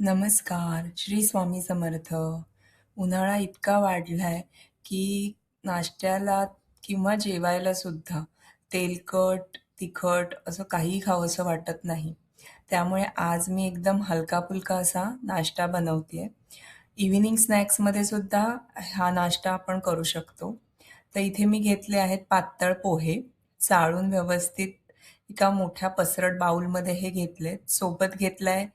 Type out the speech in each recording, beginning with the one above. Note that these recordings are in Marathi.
नमस्कार. श्री स्वामी समर्थ. उन्हाळा इतका वाढलाय, की नाश्त्याला किंवा जेवायला सुद्धा तेलकट, तिखट असं काहीही खावंसं वाटत नाही. त्यामुळे आज मी एकदम हलका-फुलका असा नाश्ता बनवतेय. इव्हनिंग स्नॅक्समध्ये सुद्धा हा नाश्ता आपण करू शकतो. तर इथे मी घेतले आहेत पातळ पोहे, चाळून व्यवस्थित एका मोठ्या पसरट बाउलमध्ये हे घेतलेत. सोबत घेतलाय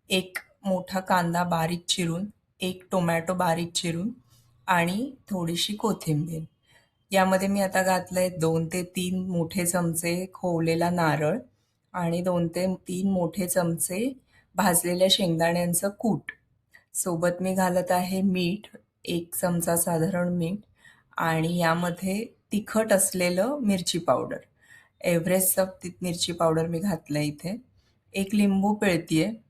एक मोठा कांदा बारीक चिरून, एक टोमॅटो बारीक चिरून आणि थोडीशी कोथिंबीर. यामध्ये मी आता घातलंय 2 ते 3 मोठे चमचे खोवलेला नारळ आणि 2 ते 3 मोठे चमचे भाजलेल्या शेंगदाण्यांचं कूट. सोबत मी घालत आहे मीठ, 1 चमचा साधारण मीठ आणि यामध्ये तिखट असलेलं मिरची पावडर. एव्हरेस्टचं मिरची पावडर मी घातलंय इथे. 1 लिंबू पिळतीये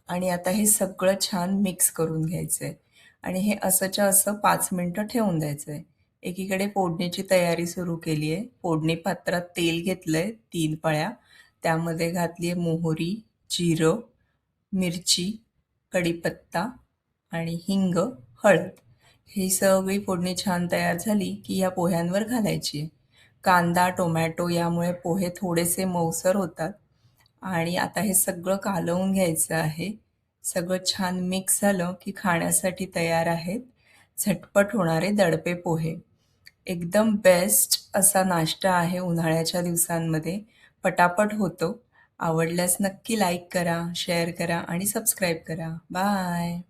आणि आता हे सगळं छान मिक्स करून घ्यायचंय आणि हे असंच्या असं 5 मिनिटं ठेवून द्यायचंय. एकीकडे फोडणीची तयारी सुरू केली आहे. फोडणी पात्रात तेल घेतलंय 3 पळ्या. त्यामध्ये घातली आहे मोहरी, जिरं, मिरची, कढीपत्ता आणि हिंग, हळद. ही सगळी फोडणी छान तयार झाली की या पोह्यांवर घालायची आहे. कांदा, टोमॅटो यामुळे पोहे थोडेसे मऊसर होतात आणि आता हे सगळं कालवून घ्यायचं आहे. सगळं छान मिक्स झालं की खाण्यासाठी तयार आहेत झटपट होणारे दडपे पोहे. एकदम बेस्ट असा नाश्ता आहे उन्हाळ्याच्या दिवसांमध्ये. पटापट होतो. आवडल्यास नक्की लाईक करा, शेअर करा आणि सबस्क्राईब करा. बाय.